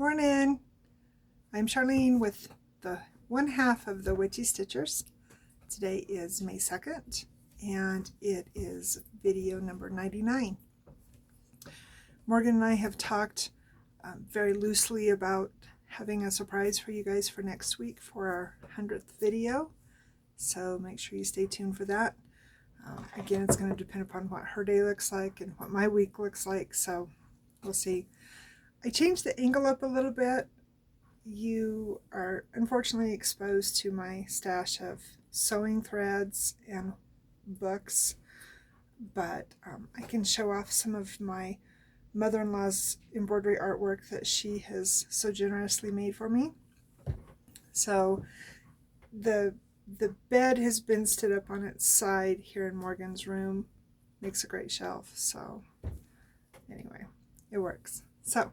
Morning! I'm Charlene with the one half of the Witchy Stitchers. Today is May 2nd and it is video number 99. Morgan and I have talked very loosely about having a surprise for you guys for next week for our 100th video. So make sure you stay tuned for that. Again, it's going to depend upon what her day looks like and what my week looks like. So we'll see. I changed the angle up a little bit. You are unfortunately exposed to my stash of sewing threads and books, but I can show off some of my mother-in-law's embroidery artwork that she has so generously made for me. So the bed has been stood up on its side here in Morgan's room. Makes a great shelf. So anyway, it works. So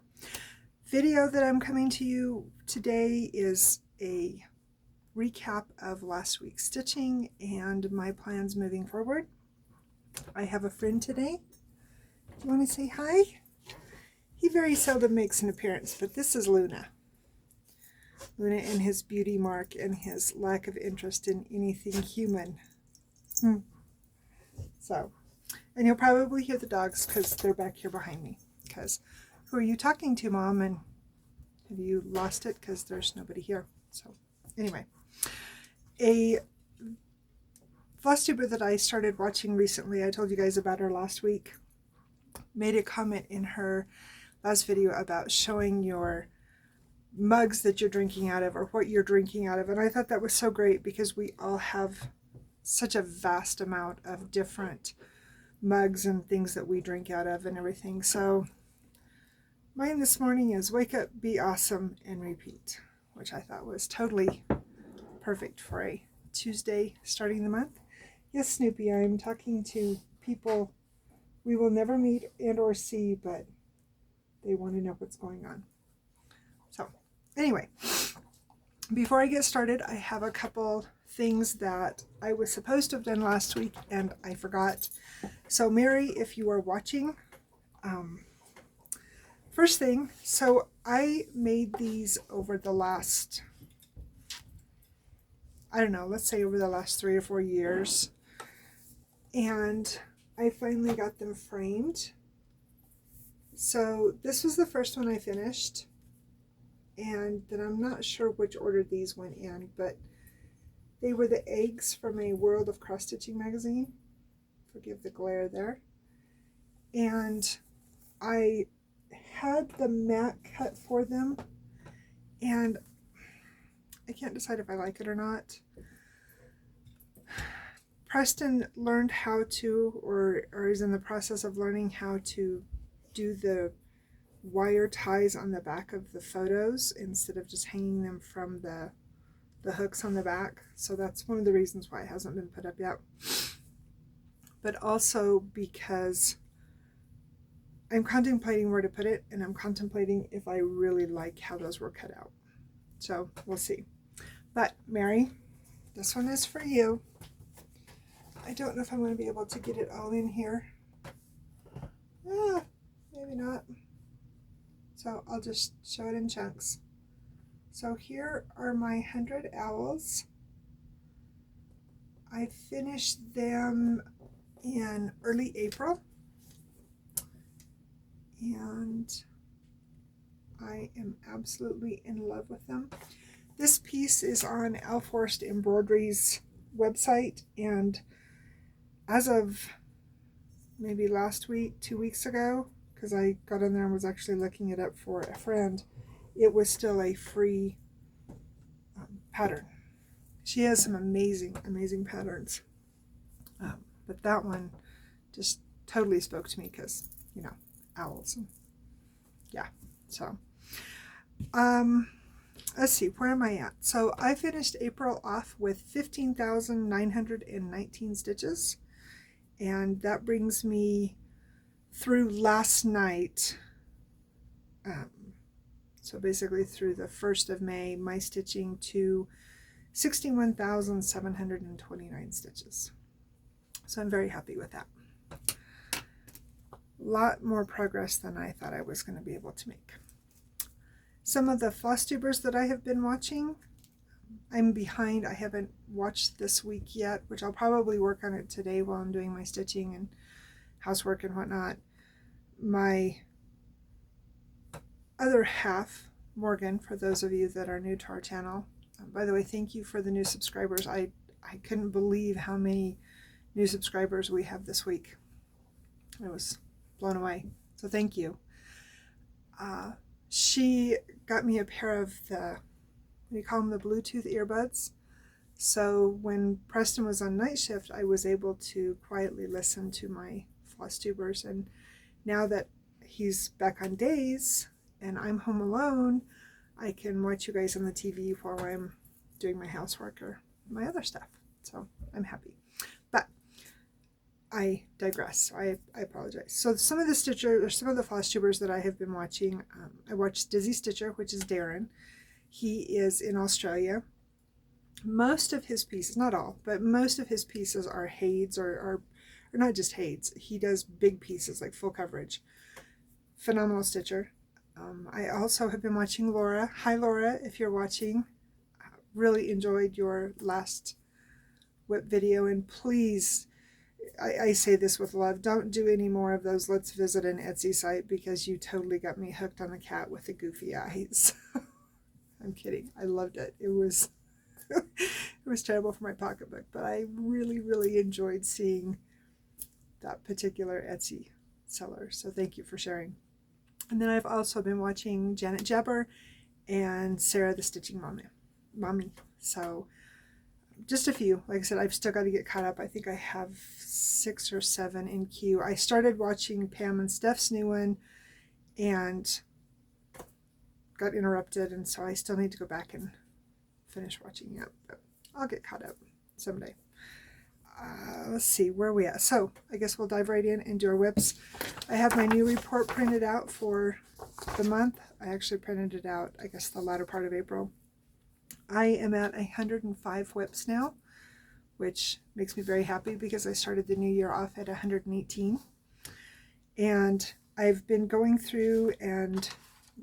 video that I'm coming to you today is a recap of last week's stitching and my plans moving forward. I have a friend today. Do you want to say hi? He very seldom makes an appearance, but this is Luna. Luna and his beauty mark and his lack of interest in anything human. So, and you'll probably hear the dogs because they're back here behind me. Because who are you talking to, Mom? And have you lost it? Because there's nobody here. So anyway, a Flosstuber that I started watching recently, I told you guys about her last week, made a comment in her last video about showing your mugs that you're drinking out of or what you're drinking out of. And I thought that was so great because we all have such a vast amount of different mugs and things that we drink out of and everything. So mine this morning is wake up, be awesome, and repeat, which I thought was totally perfect for a Tuesday starting the month. Yes, Snoopy, I'm talking to people we will never meet and or see, but they want to know what's going on. So anyway, before I get started, I have a couple things that I was supposed to have done last week and I forgot. So Mary, if you are watching, first thing, so I made these over the last, I don't know, let's say over the last 3 or 4 years. And I finally got them framed. So this was the first one I finished. And then I'm not sure which order these went in, but they were the eggs from a World of Cross Stitching magazine. Forgive the glare there. And I had the mat cut for them and I can't decide if I like it or not. Preston learned how to, or is in the process of learning how to do the wire ties on the back of the photos instead of just hanging them from the hooks on the back. So that's one of the reasons why it hasn't been put up yet. But also because I'm contemplating where to put it, and I'm contemplating if I really like how those were cut out. So we'll see. But Mary, this one is for you. I don't know if I'm going to be able to get it all in here. Maybe not. So I'll just show it in chunks. So here are my 100 owls. I finished them in early April. And I am absolutely in love with them. This piece is on Forest Embroidery's website, and as of maybe last week, 2 weeks ago, because I got in there and was actually looking it up for a friend, it was still a free pattern. She has some amazing, amazing patterns. But that one just totally spoke to me because, you know, owls. Yeah, so let's see, where am I at? So I finished April off with 15,919 stitches, and that brings me through last night, so basically through the 1st of May, my stitching to 61,729 stitches. So I'm very happy with that. A lot more progress than I thought I was going to be able to make. Some of the Flosstubers that I have been watching, I'm behind. I haven't watched this week yet, which I'll probably work on it today while I'm doing my stitching and housework and whatnot. My other half, Morgan, for those of you that are new to our channel, by the way, thank you for the new subscribers. I couldn't believe how many new subscribers we have this week. I was blown away. So thank you. She got me a pair of the, what do you call them, the Bluetooth earbuds. So when Preston was on night shift, I was able to quietly listen to my Flosstubers. And now that he's back on days and I'm home alone, I can watch you guys on the TV while I'm doing my housework or my other stuff. So I'm happy. But I digress. So I apologize. So some of the Flosstubers that I have been watching, I watched Dizzy Stitcher, which is Darren. He is in Australia. Most of his pieces, not all, but most of his pieces are Hades or not just Hades. He does big pieces like full coverage. Phenomenal stitcher. I also have been watching Laura. Hi Laura, if you're watching. Really enjoyed your last whip video, and please, I say this with love, don't do any more of those Let's Visit an Etsy site, because you totally got me hooked on the cat with the goofy eyes. I'm kidding. I loved it. It was it was terrible for my pocketbook, but I really enjoyed seeing that particular Etsy seller. So thank you for sharing. And then I've also been watching Janet Jabber and Sarah the Stitching Mommy. So just a few. Like I said, I've still got to get caught up. I think I have 6 or 7 in queue. I started watching Pam and Steph's new one and got interrupted, and so I still need to go back and finish watching it. But I'll get caught up someday. Let's see, where are we at? So I guess we'll dive right in and do our whips. I have my new report printed out for the month. I actually printed it out, I guess, the latter part of April. I am at 105 whips now, which makes me very happy because I started the new year off at 118. And I've been going through and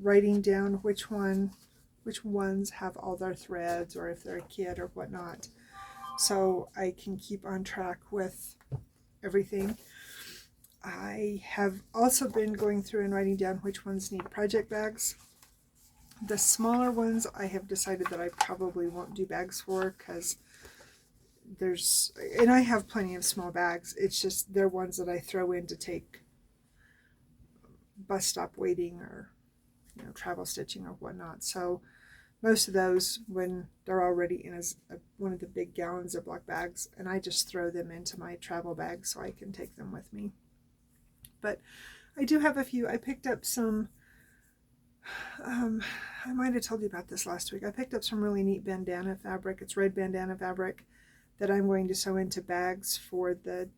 writing down which ones have all their threads, or if they're a kit or whatnot, so I can keep on track with everything. I have also been going through and writing down which ones need project bags. The smaller ones I have decided that I probably won't do bags for, because and I have plenty of small bags, it's just they're ones that I throw in to take bus stop waiting or travel stitching or whatnot. So most of those, when they're already in one of the big gallon Ziploc bags, and I just throw them into my travel bag so I can take them with me. But I do have a few. I picked up some, I might have told you about this last week. I picked up some really neat bandana fabric. It's red bandana fabric that I'm going to sew into bags for the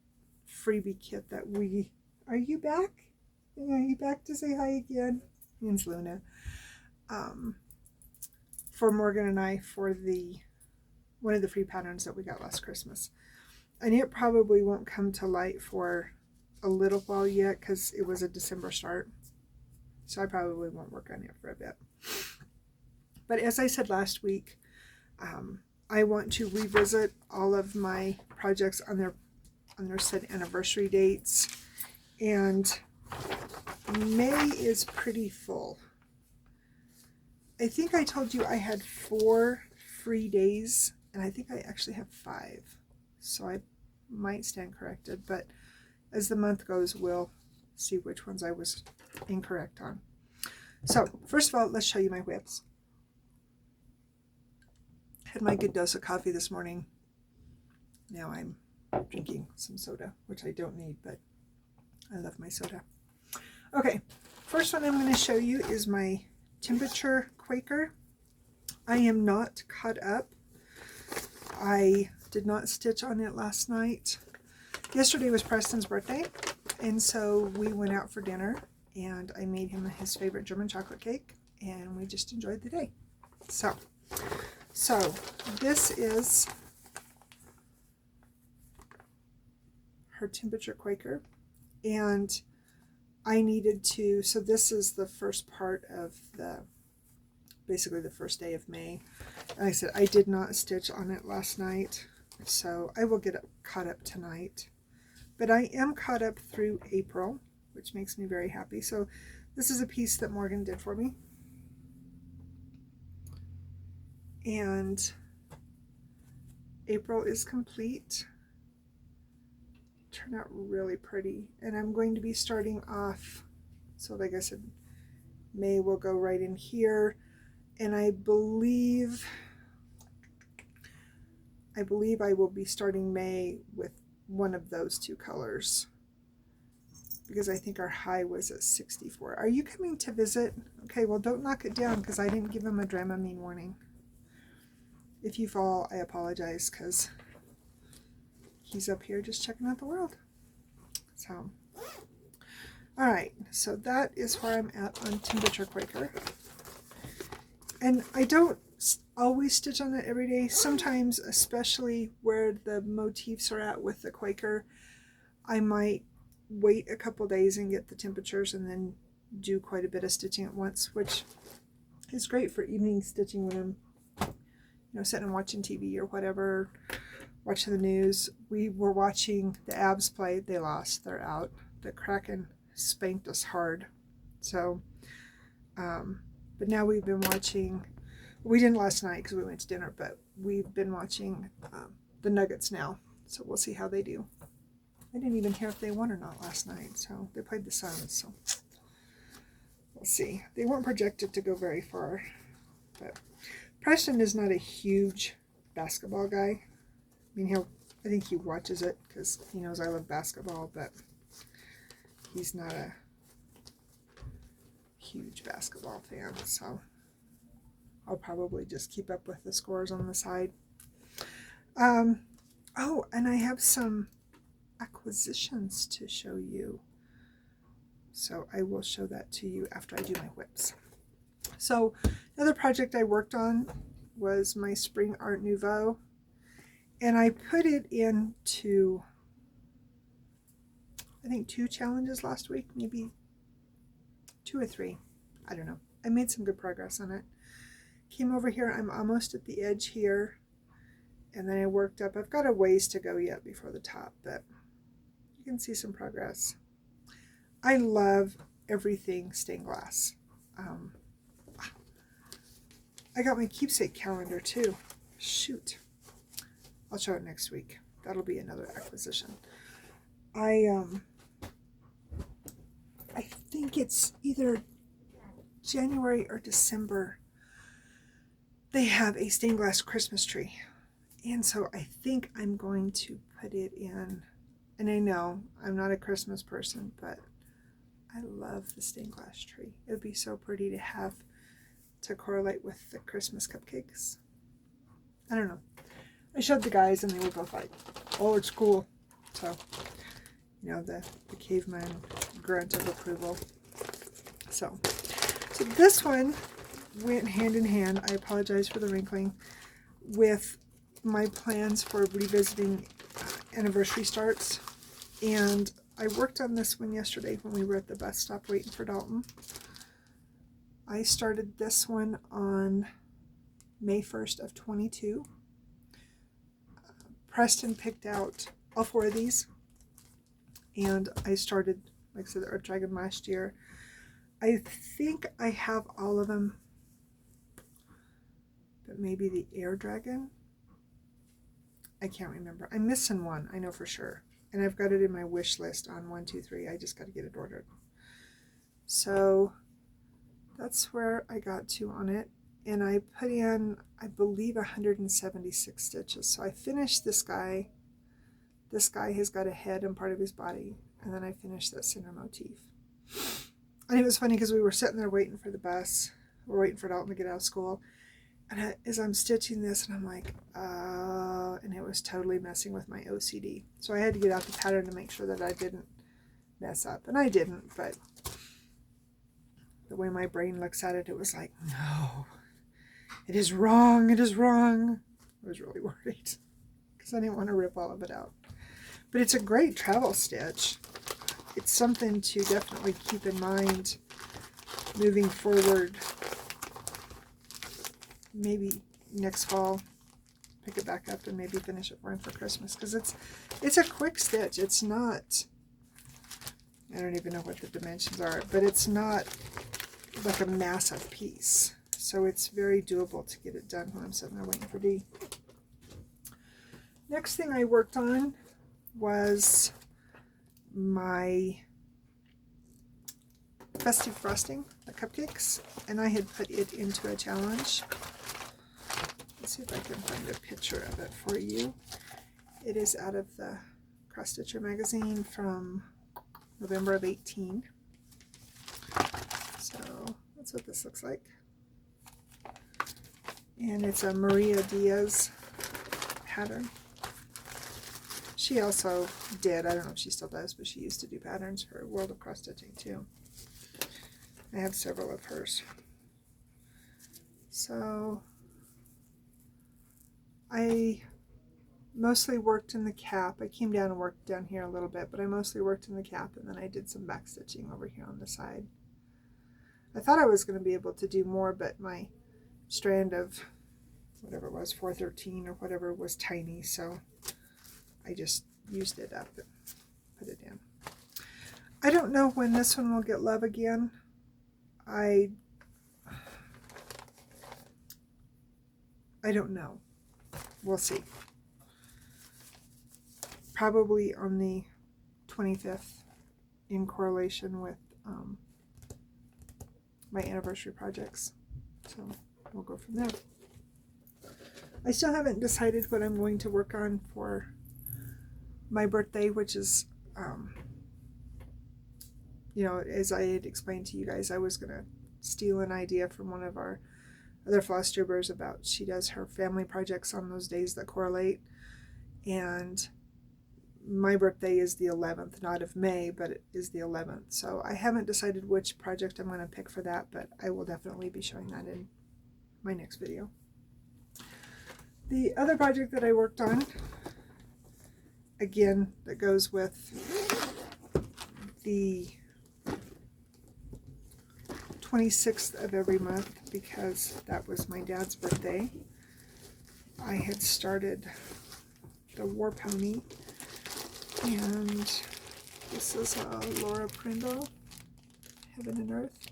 freebie kit that are you back? Are you back to say hi again? Means Luna. For Morgan and I, for one of the free patterns that we got last Christmas. And it probably won't come to light for a little while yet, because it was a December start. So I probably won't work on it for a bit. But as I said last week, I want to revisit all of my projects on their set anniversary dates. And May is pretty full. I think I told you I had 4 free days, and I think I actually have 5. So I might stand corrected, but as the month goes, we'll see which ones I was incorrect on. So first of all, let's show you my whips. Had my good dose of coffee this morning. Now I'm drinking some soda, which I don't need, but I love my soda. Okay, first one I'm going to show you is my Temperature Quaker. I am not caught up. I did not stitch on it last night. Yesterday was Preston's birthday, and so we went out for dinner, and I made him his favorite German chocolate cake, and we just enjoyed the day. So this is her Temperature Quaker, and I needed to, so this is the first part of the basically the first day of May. Like I said, I did not stitch on it last night, so I will get caught up tonight. But I am caught up through April, which makes me very happy. So this is a piece that Morgan did for me. And April is complete. Turned out really pretty. And I'm going to be starting off, so like I said, May will go right in here. And I believe I will be starting May with one of those two colors, because I think our high was at 64. Are you coming to visit? Okay, well, don't knock it down, because I didn't give him a Dramamine warning. If you fall, I apologize, because he's up here just checking out the world. So, all right, so that is where I'm at on Temperature Quaker. And I don't always stitch on it every day. Sometimes, especially where the motifs are at with the Quaker, I might wait a couple days and get the temperatures and then do quite a bit of stitching at once, which is great for evening stitching when I'm sitting and watching TV or whatever, watching the news. We were watching the Abs play. They lost. They're out. The Kraken spanked us hard. So, but now we've been watching. We didn't last night because we went to dinner, but we've been watching the Nuggets now. So we'll see how they do. I didn't even hear if they won or not last night. So they played the Suns. So we'll see. They weren't projected to go very far. But Preston is not a huge basketball guy. I mean, I think he watches it because he knows I love basketball, but he's not a huge basketball fan. So I'll probably just keep up with the scores on the side. Oh, and I have some acquisitions to show you. So I will show that to you after I do my whips. So another project I worked on was my Spring Art Nouveau. And I put it into, I think, 2 challenges last week, maybe 2 or 3. I don't know. I made some good progress on it. Came over here, I'm almost at the edge here, and then I worked up. I've got a ways to go yet before the top, but you can see some progress. I love everything stained glass. I got my keepsake calendar too. Shoot. I'll show it next week. That'll be another acquisition. I think it's either January or December. They have a stained glass Christmas tree. And so I think I'm going to put it in. And I know I'm not a Christmas person, but I love the stained glass tree. It would be so pretty to have to correlate with the Christmas cupcakes. I don't know. I showed the guys and they were both like, oh, it's cool. So, you know, the caveman grunt of approval. So this one went hand in hand, I apologize for the wrinkling, with my plans for revisiting anniversary starts. And I worked on this one yesterday when we were at the bus stop waiting for Dalton. I started this one on May 1st of 22. Preston picked out all 4 of these, and I started, like I said, the Earth Dragon last year. I think I have all of them, but maybe the Air Dragon? I can't remember. I'm missing one, I know for sure. And I've got it in my wish list on 1, 2, 3. I just got to get it ordered. So that's where I got to on it. And I put in, I believe, 176 stitches. So I finished this guy. This guy has got a head and part of his body. And then I finished that center motif. And it was funny because we were sitting there waiting for the bus. We're waiting for Dalton to get out of school. And as I'm stitching this, and I'm like, and it was totally messing with my OCD. So I had to get out the pattern to make sure that I didn't mess up. And I didn't, but the way my brain looks at it, it was like, no, it is wrong, it is wrong. I was really worried because I didn't want to rip all of it out. But it's a great travel stitch. It's something to definitely keep in mind moving forward maybe next fall pick it back up and maybe finish it for him for Christmas, because it's a quick stitch. It's not, I don't even know what the dimensions are, but it's not like a massive piece, so it's very doable to get it done when I'm sitting there waiting for Dee. Next thing I worked on was my festive frosting, the cupcakes, and I had put it into a challenge. Let's see if I can find a picture of it for you. It is out of the Cross Stitcher magazine from November of 18. So that's what this looks like. And it's a Maria Diaz pattern. She also did, I don't know if she still does, but she used to do patterns for World of Cross Stitching too. I have several of hers. So I mostly worked in the cap. I came down and worked down here a little bit, but I mostly worked in the cap, and then I did some back stitching over here on the side. I thought I was going to be able to do more, but my strand of whatever it was, 413 or whatever, was tiny, so I just used it up and put it in. I don't know when this one will get love again. I don't know. We'll see. Probably on the 25th, in correlation with my anniversary projects. So we'll go from there. I still haven't decided what I'm going to work on for my birthday, which is, you know, as I had explained to you guys, I was going to steal an idea from one of our other Flosstubers about, she does her family projects on those days that correlate, and my birthday is the 11th, not of May, but it is the 11th. So I haven't decided which project I'm going to pick for that, but I will definitely be showing that in my next video. The other project that I worked on, again, that goes with the 26th of every month, because that was my dad's birthday. I had started the War Pony, and this is Laura Prindle, Heaven and Earth.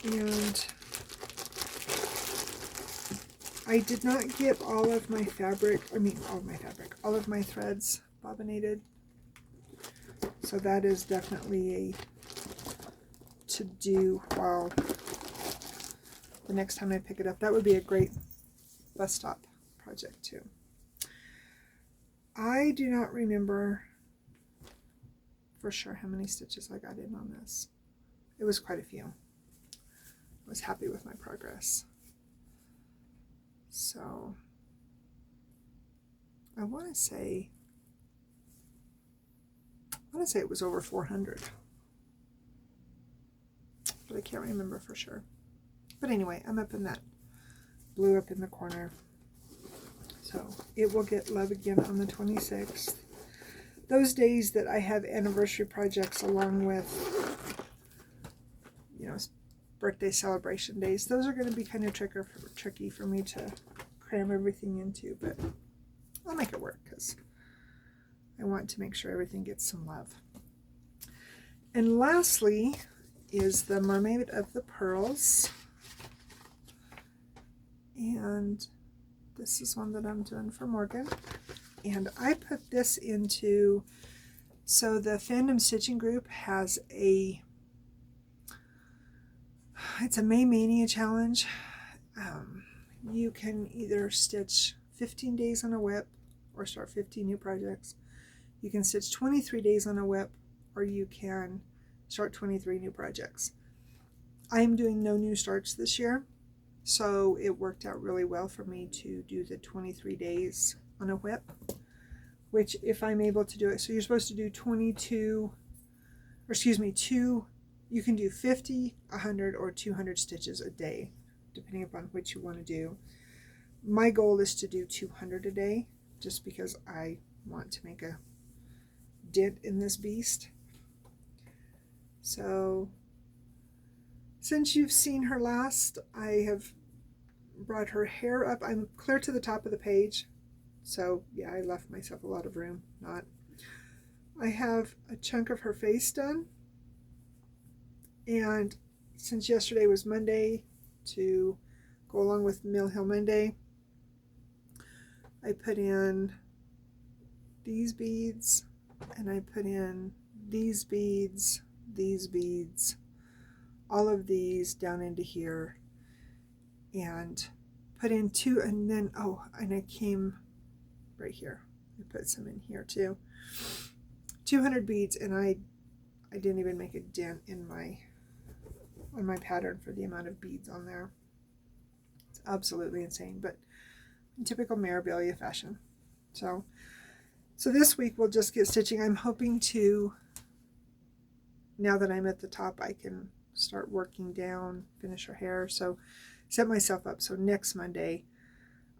And I did not get all of my fabric, all of my threads bobbinated. So that is definitely a to do while the next time I pick it up. That would be a great bus stop project too. I do not remember for sure how many stitches I got in on this. It was quite a few. I was happy with my progress. So I want to say it was over 400, but I can't remember for sure. But anyway, I'm up in that blue up in the corner. So it will get love again on the 26th. Those days that I have anniversary projects along with, you know, birthday celebration days, those are going to be kind of tricky for me to cram everything into, but I'll make it work because I want to make sure everything gets some love. And lastly is the Mermaid of the Pearls, and this is one that I'm doing for Morgan, and I put this into, so the Fandom Stitching group has it's a May Mania challenge. You can either stitch 15 days on a whip or start 15 new projects. You can stitch 23 days on a whip, or you can start 23 new projects. I'm doing no new starts this year, so it worked out really well for me to do the 23 days on a whip, which if I'm able to do it, so you're supposed to do you can do 50, 100, or 200 stitches a day, depending upon which you want to do. My goal is to do 200 a day, just because I want to make a dent in this beast. So since you've seen her last, I have brought her hair up. I'm clear to the top of the page. So yeah, I left myself a lot of room. Not. I have a chunk of her face done. And since yesterday was Monday, to go along with Mill Hill Monday, I put in these beads, and I put in these beads, all of these down into here, and put in two, and then, oh, and I came right here. I put some in here too. 200 beads, and I didn't even make a dent in on my pattern for the amount of beads on there. It's absolutely insane, but in typical Mirabilia fashion. So this week we'll just get stitching. I'm hoping to, now that I'm at the top, I can start working down, finish her hair. So set myself up so next Monday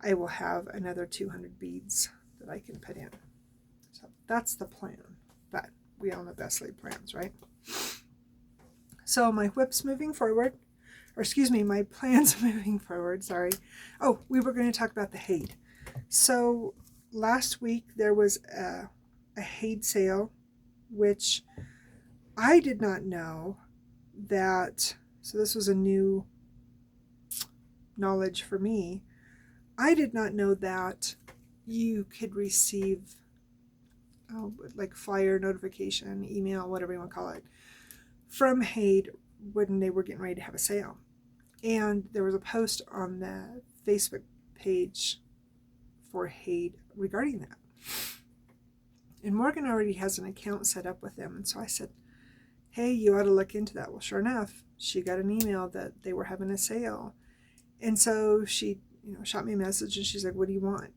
I will have another 200 beads that I can put in. So that's the plan, but we all know best laid plans, right? So my whip's moving forward, or excuse me, my plan's moving forward, sorry. Oh, we were going to talk about the Hade. So last week there was a Hade sale, which I did not know that, so this was a new knowledge for me. I did not know that you could receive like flyer notification, email, whatever you want to call it, from Hade when they were getting ready to have a sale. And there was a post on the Facebook page for Hade regarding that. And Morgan already has an account set up with them. And so I said, hey, you ought to look into that. Well, sure enough, she got an email that they were having a sale. And so she, shot me a message, and she's like, what do you want?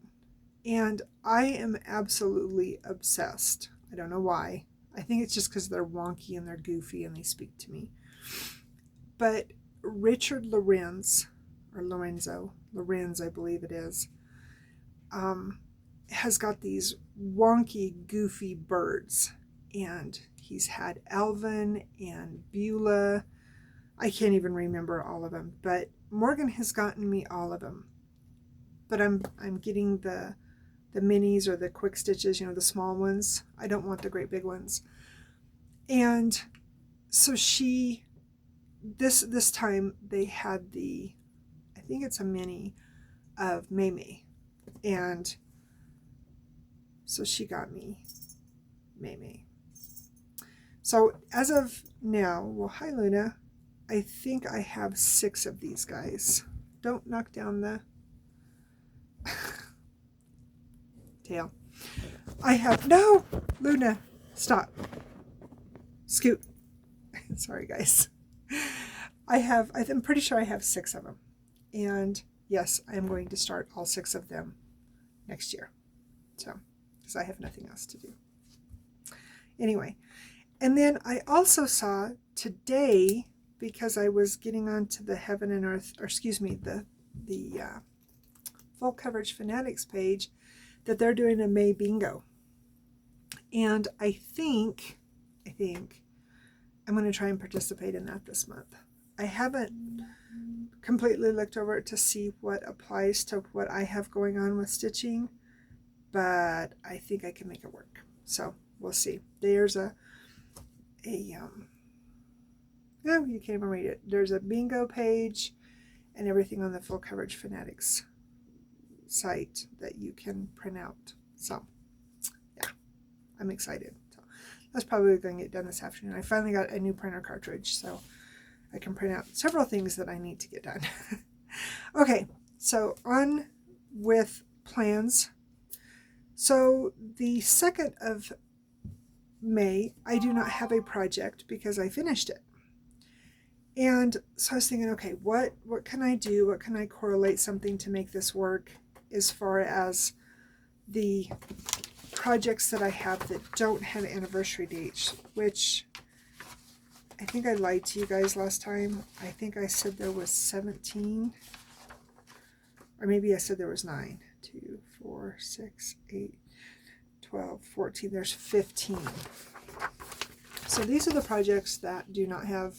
And I am absolutely obsessed. I don't know why. I think it's just because they're wonky and they're goofy and they speak to me. But Richard Lorenz, or Lorenzo, I believe it is, has got these wonky, goofy birds. And he's had Alvin and Beulah. I can't even remember all of them, but Morgan has gotten me all of them. But I'm getting the minis or the quick stitches, the small ones. I don't want the great big ones. And so this time they had I think it's a mini of May. And so she got me May. So as of now, well, hi Luna, I think I have 6 of these guys. Don't knock down the tail. I have, no, Luna, stop. Scoot. Sorry, guys. I'm pretty sure I have 6 of them. And yes, I'm going to start all 6 of them next year. So, because I have nothing else to do. Anyway, and then I also saw today, because I was getting onto the Heaven and Earth, or excuse me, the Full Coverage Fanatics page, that they're doing a May bingo. And I think I'm going to try and participate in that this month. I haven't completely looked over it to see what applies to what I have going on with stitching, but I think I can make it work. So we'll see. There's no, you can't even read it. There's a bingo page and everything on the Full Coverage Fanatics site that you can print out. So yeah, I'm excited. So that's probably going to get done this afternoon. I finally got a new printer cartridge, so I can print out several things that I need to get done. Okay, so on with plans. So the 2nd of May, I do not have a project because I finished it. And so I was thinking, okay, what can I do? What can I correlate something to make this work as far as the projects that I have that don't have anniversary dates, which I think I lied to you guys last time. I think I said there was 17, or maybe I said there was 9. 2, 4, 6, 8, 12, 14. There's 15. So these are the projects that do not have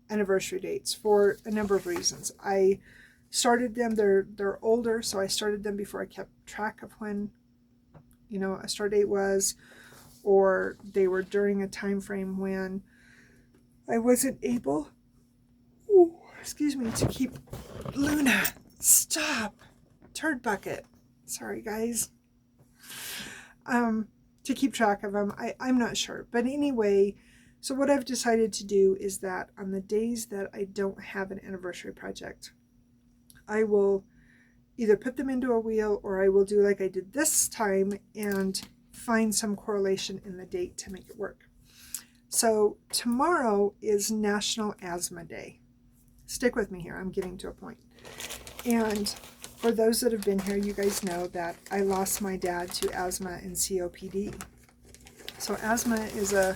anniversary dates for a number of reasons. I started them. They're older, so I started them before I kept track of when, you know, a start date was, or they were during a time frame when I wasn't able, ooh, excuse me, to keep Luna. Stop, turd bucket. Sorry, guys. To keep track of them. I'm not sure, but anyway. So what I've decided to do is that on the days that I don't have an anniversary project, I will either put them into a wheel, or I will do like I did this time and find some correlation in the date to make it work. So tomorrow is National Asthma Day. Stick with me here, I'm getting to a point. And for those that have been here, you guys know that I lost my dad to asthma and COPD. So asthma is a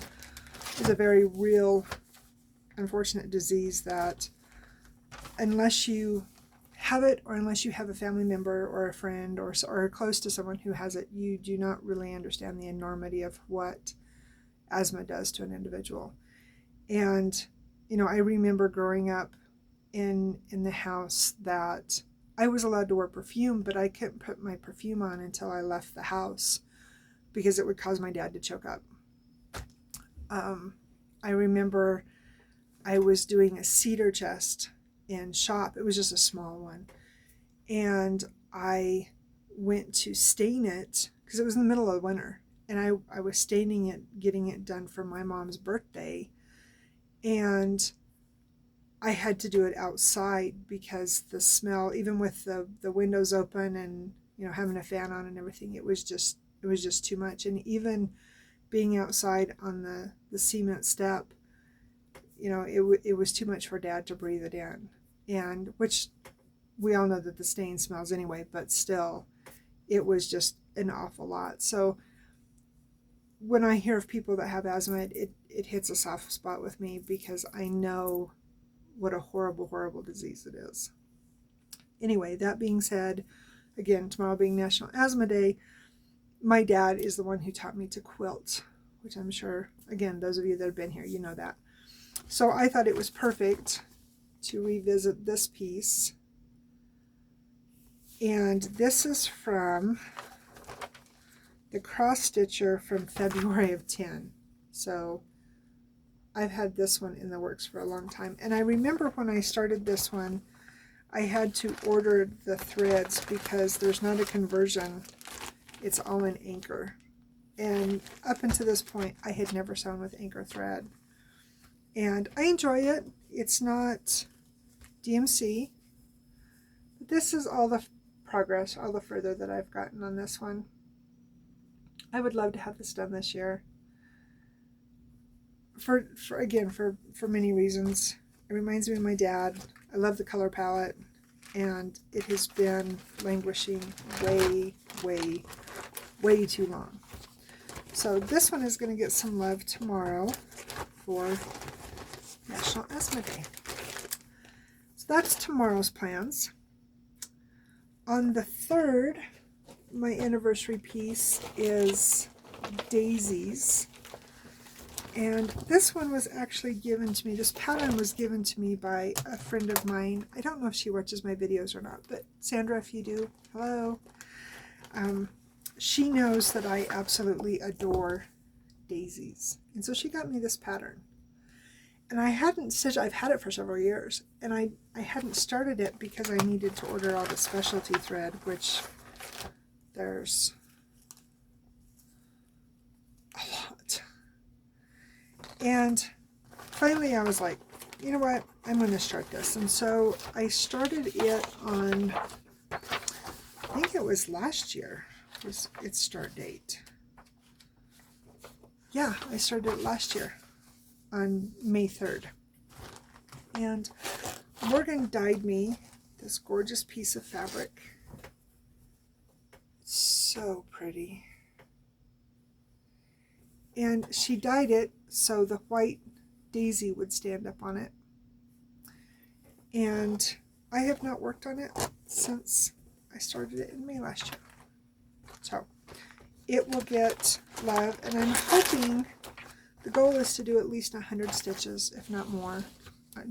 very real, unfortunate disease that unless you have it, or unless you have a family member or a friend or are close to someone who has it, you do not really understand the enormity of what asthma does to an individual. And, you know, I remember growing up in the house that I was allowed to wear perfume, but I couldn't put my perfume on until I left the house because it would cause my dad to choke up. I remember I was doing a cedar chest in shop. It was just a small one. And I went to stain it because it was in the middle of winter. And I was staining it, getting it done for my mom's birthday. And I had to do it outside because the smell, even with the windows open and, you know, having a fan on and everything, it was just too much. And even being outside on the cement step, you know, it was too much for Dad to breathe it in. And which we all know that the stain smells anyway, but still, it was just an awful lot. So when I hear of people that have asthma, it hits a soft spot with me because I know what a horrible, horrible disease it is. Anyway, that being said, again, tomorrow being National Asthma Day, my dad is the one who taught me to quilt, which I'm sure, again, those of you that have been here, you know that. So I thought it was perfect to revisit this piece. And this is from the cross stitcher from February of 10. So I've had this one in the works for a long time. And I remember when I started this one, I had to order the threads because there's not a conversion. It's all in anchor. And up until this point, I had never sewn with anchor thread. And I enjoy it. It's not DMC. But this is all the progress, all the further that I've gotten on this one. I would love to have this done this year. For many reasons. It reminds me of my dad. I love the color palette, and it has been languishing way, way, way too long. So this one is going to get some love tomorrow for National Asthma Day. So that's tomorrow's plans. On the 3rd, my anniversary piece is daisies. And this one was actually given to me, this pattern was given to me by a friend of mine. I don't know if she watches my videos or not, but Sandra, if you do, hello. She knows that I absolutely adore daisies. And so she got me this pattern. And I hadn't stitched, I've had it for several years, and I hadn't started it because I needed to order all the specialty thread, which there's a lot. And finally I was like, you know what, I'm going to start this. And so I started it on, I think it was last year, was its start date. Yeah, I started it last year on May 3rd. And Morgan dyed me this gorgeous piece of fabric. So pretty. And she dyed it so the white daisy would stand up on it. And I have not worked on it since I started it in May last year. So it will get love, and I'm hoping, the goal is to do at least 100 stitches, if not more,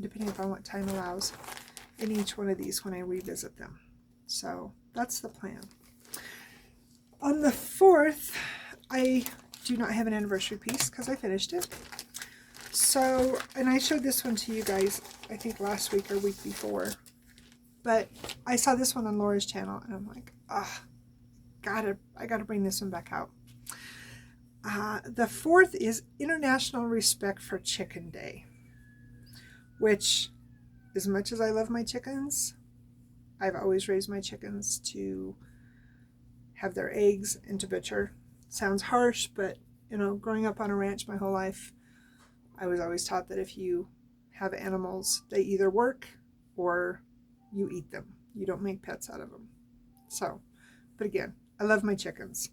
depending upon what time allows. in each one of these when I revisit them. So that's the plan. On the 4th, I do not have an anniversary piece because I finished it. So, and I showed this one to you guys, I think last week or week before. But I saw this one on Laura's channel, and I'm like, ah, I gotta bring this one back out. The 4th is International Respect for Chicken Day, which, as much as I love my chickens, I've always raised my chickens to have their eggs and to butcher. Sounds harsh, but you know, growing up on a ranch my whole life, I was always taught that if you have animals, they either work or you eat them. You don't make pets out of them. So, but again, I love my chickens.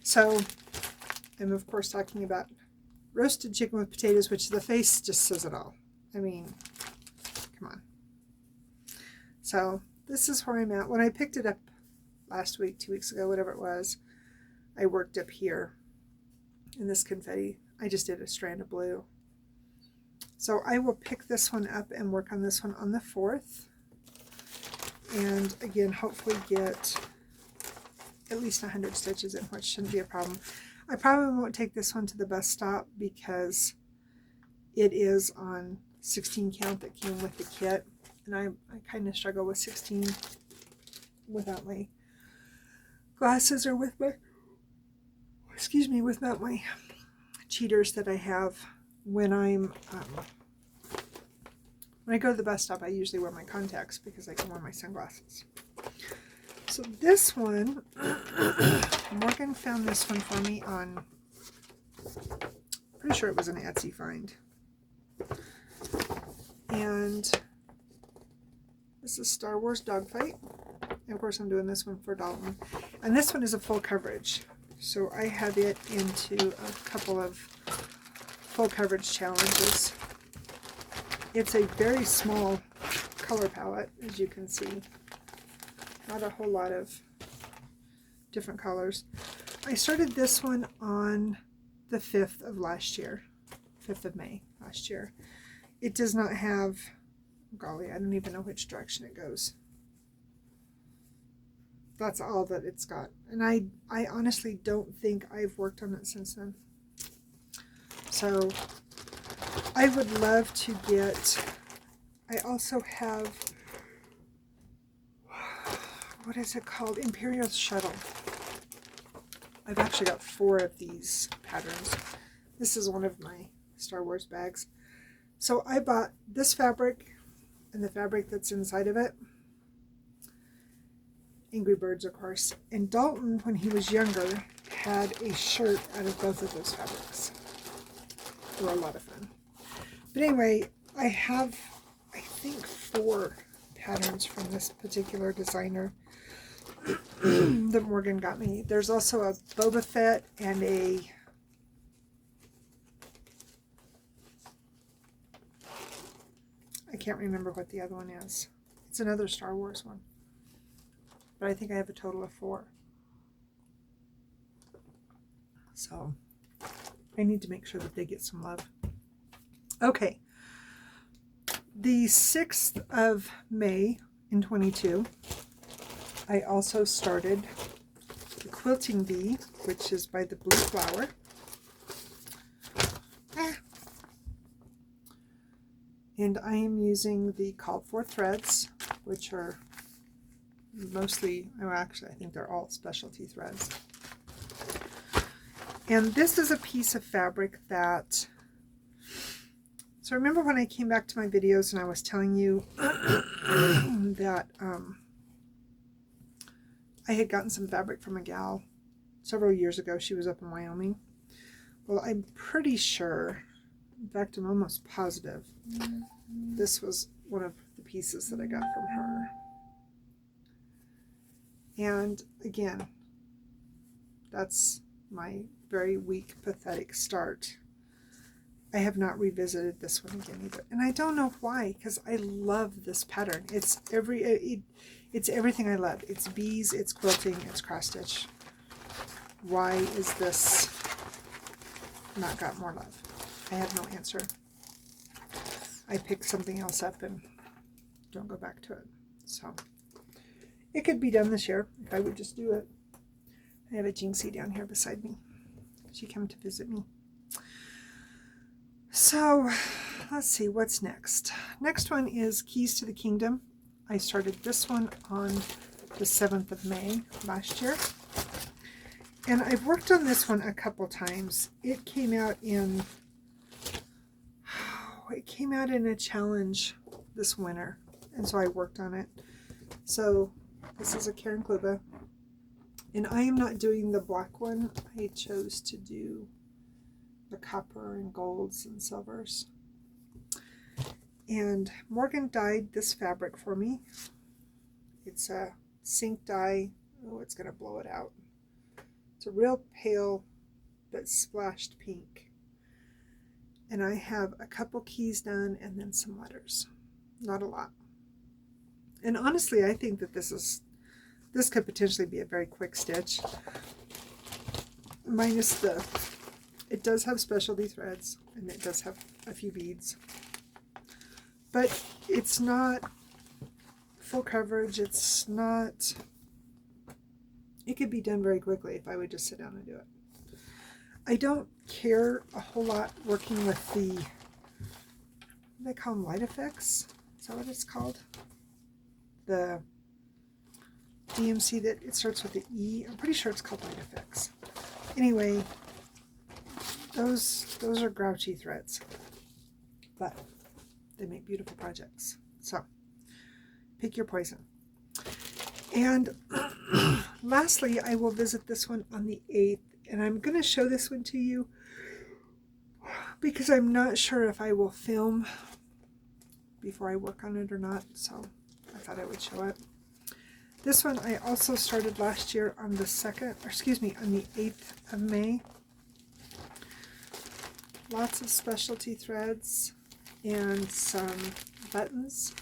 So, I'm of course talking about roasted chicken with potatoes, which the face just says it all. I mean, come on. So, this is where I'm at. When I picked it up last week, 2 weeks ago, whatever it was, I worked up here in this confetti. I just did a strand of blue. So I will pick this one up and work on this one on the 4th. And again, hopefully get at least 100 stitches in, which shouldn't be a problem. I probably won't take this one to the bus stop because it is on 16 count that came with the kit. And I kind of struggle with 16 without my glasses or with my, excuse me, without my cheaters that I have when I'm, when I go to the bus stop. I usually wear my contacts because I can wear my sunglasses. So this one, Morgan found this one for me on, pretty sure it was an Etsy find. And this is Star Wars Dogfight. And of course I'm doing this one for Dalton. And this one is a full coverage. So I have it into a couple of full coverage challenges. It's a very small color palette, as you can see. Not a whole lot of different colors. I started this one on the 5th of last year. 5th of May last year. It does not have, golly, I don't even know which direction it goes. That's all that it's got. And I honestly don't think I've worked on it since then. So I would love to get, I also have, what is it called? Imperial Shuttle. I've actually got 4 of these patterns. This is one of my Star Wars bags. So I bought this fabric and the fabric that's inside of it. Angry Birds, of course. And Dalton, when he was younger, had a shirt out of both of those fabrics. They were a lot of fun. But anyway, I have, I think, 4 patterns from this particular designer that Morgan got me. There's also a Boba Fett and a I can't remember what the other one is. It's another Star Wars one. But I think I have a total of 4. So I need to make sure that they get some love. Okay. The 6th of May in 22, I also started the Quilting Bee, which is by the Blue Flower. And I am using the called for threads, which are mostly, oh, actually I think they're all specialty threads. And this is a piece of fabric that, so remember when I came back to my videos and I was telling you that I had gotten some fabric from a gal several years ago. She was up in Wyoming. Well, I'm pretty sure, in fact I'm almost positive, this was one of the pieces that I got from her. And again, that's my very weak, pathetic start. I have not revisited this one again either. And I don't know why, because I love this pattern. It's everything I love. It's bees, it's quilting, it's cross stitch. Why is this not got more love? I have no answer. I picked something else up and don't go back to it. So it could be done this year if I would just do it. I have a Jinxie down here beside me. She came to visit me. So let's see what's next. Next one is Keys to the Kingdom. I started this one on the 7th of May last year. And I've worked on this one a couple times. It came out in a challenge this winter, and so I worked on it. So this is a Karen Kluba, and I am not doing the black one. I chose to do the copper and golds and silvers. And Morgan dyed this fabric for me. It's a sink dye. Oh, it's going to blow it out. It's a real pale but splashed pink. And I have a couple keys done and then some letters. Not a lot. And honestly, I think that this could potentially be a very quick stitch. Minus it does have specialty threads and it does have a few beads. But it's not full coverage. It could be done very quickly if I would just sit down and do it. I don't care a whole lot working with the, they call them light effects. Is that what it's called? The DMC that it starts with the E. I'm pretty sure it's called light effects. Anyway, those are grouchy threads, but they make beautiful projects. So pick your poison. And lastly, I will visit this one on the 8th, and I'm going to show this one to you because I'm not sure if I will film before I work on it or not, so I thought I would show it. This one I also started last year on the 8th of May. Lots of specialty threads and some buttons.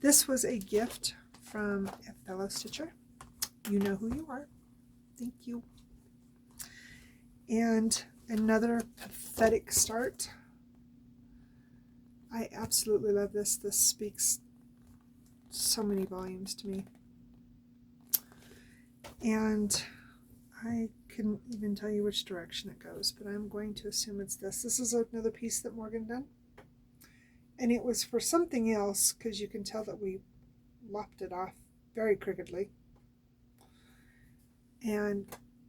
This was a gift from a fellow stitcher. You know who you are. Thank you. And another pathetic start. I absolutely love this. This speaks so many volumes to me. And I couldn't even tell you which direction it goes, but I'm going to assume it's this. This is another piece that Morgan done. And it was for something else, because you can tell that we lopped it off very crookedly. And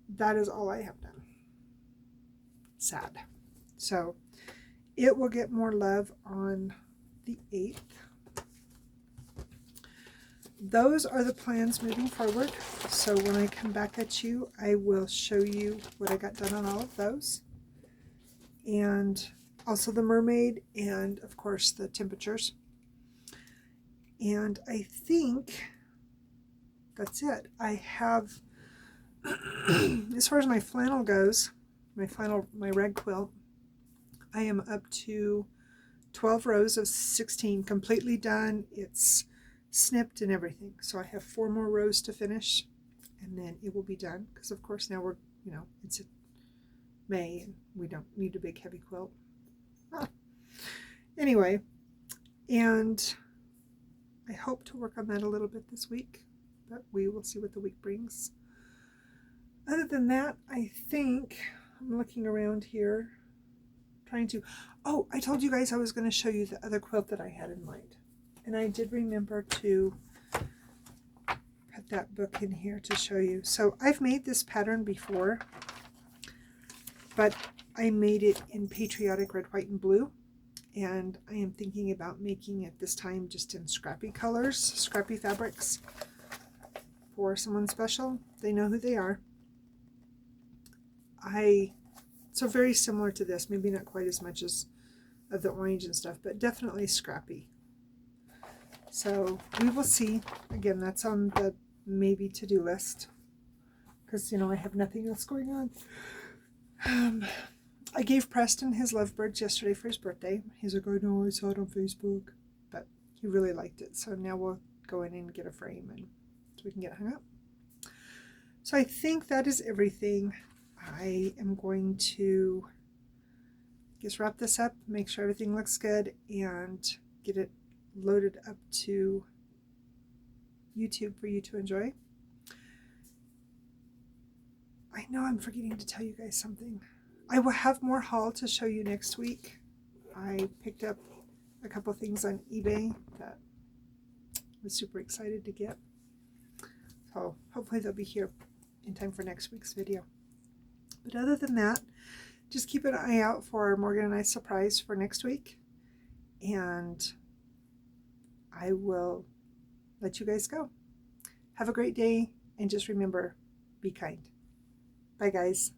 that is all I have done. Sad. So it will get more love on the 8th. Those are the plans moving forward. So when I come back at you, I will show you what I got done on all of those. And also the mermaid, and of course the temperatures. And I think that's it. I have, as far as my flannel goes, my rag quilt, I am up to 12 rows of 16 completely done. It's snipped and everything. So I have 4 more rows to finish, and then it will be done. Because of course now we're, it's May and we don't need a big heavy quilt. Anyway, and I hope to work on that a little bit this week, but we will see what the week brings. Other than that, I think I'm looking around here trying to, oh, I told you guys I was going to show you the other quilt that I had in mind, and I did remember to put that book in here to show you. So I've made this pattern before, but I made it in patriotic red, white, and blue. And I am thinking about making it this time just in scrappy colors, scrappy fabrics for someone special. They know who they are. So very similar to this, maybe not quite as much as of the orange and stuff, but definitely scrappy. So we will see. Again, that's on the maybe to-do list because, I have nothing else going on. I gave Preston his lovebirds yesterday for his birthday. He's like, I know, I saw it on Facebook. But he really liked it. So now we'll go in and get a frame and so we can get it hung up. So I think that is everything. I am going to just wrap this up, make sure everything looks good, and get it loaded up to YouTube for you to enjoy. I know I'm forgetting to tell you guys something. I will have more haul to show you next week. I picked up a couple things on eBay that I was super excited to get. So hopefully they'll be here in time for next week's video. But other than that, just keep an eye out for Morgan and I's surprise for next week. And I will let you guys go. Have a great day, and just remember, be kind. Bye, guys.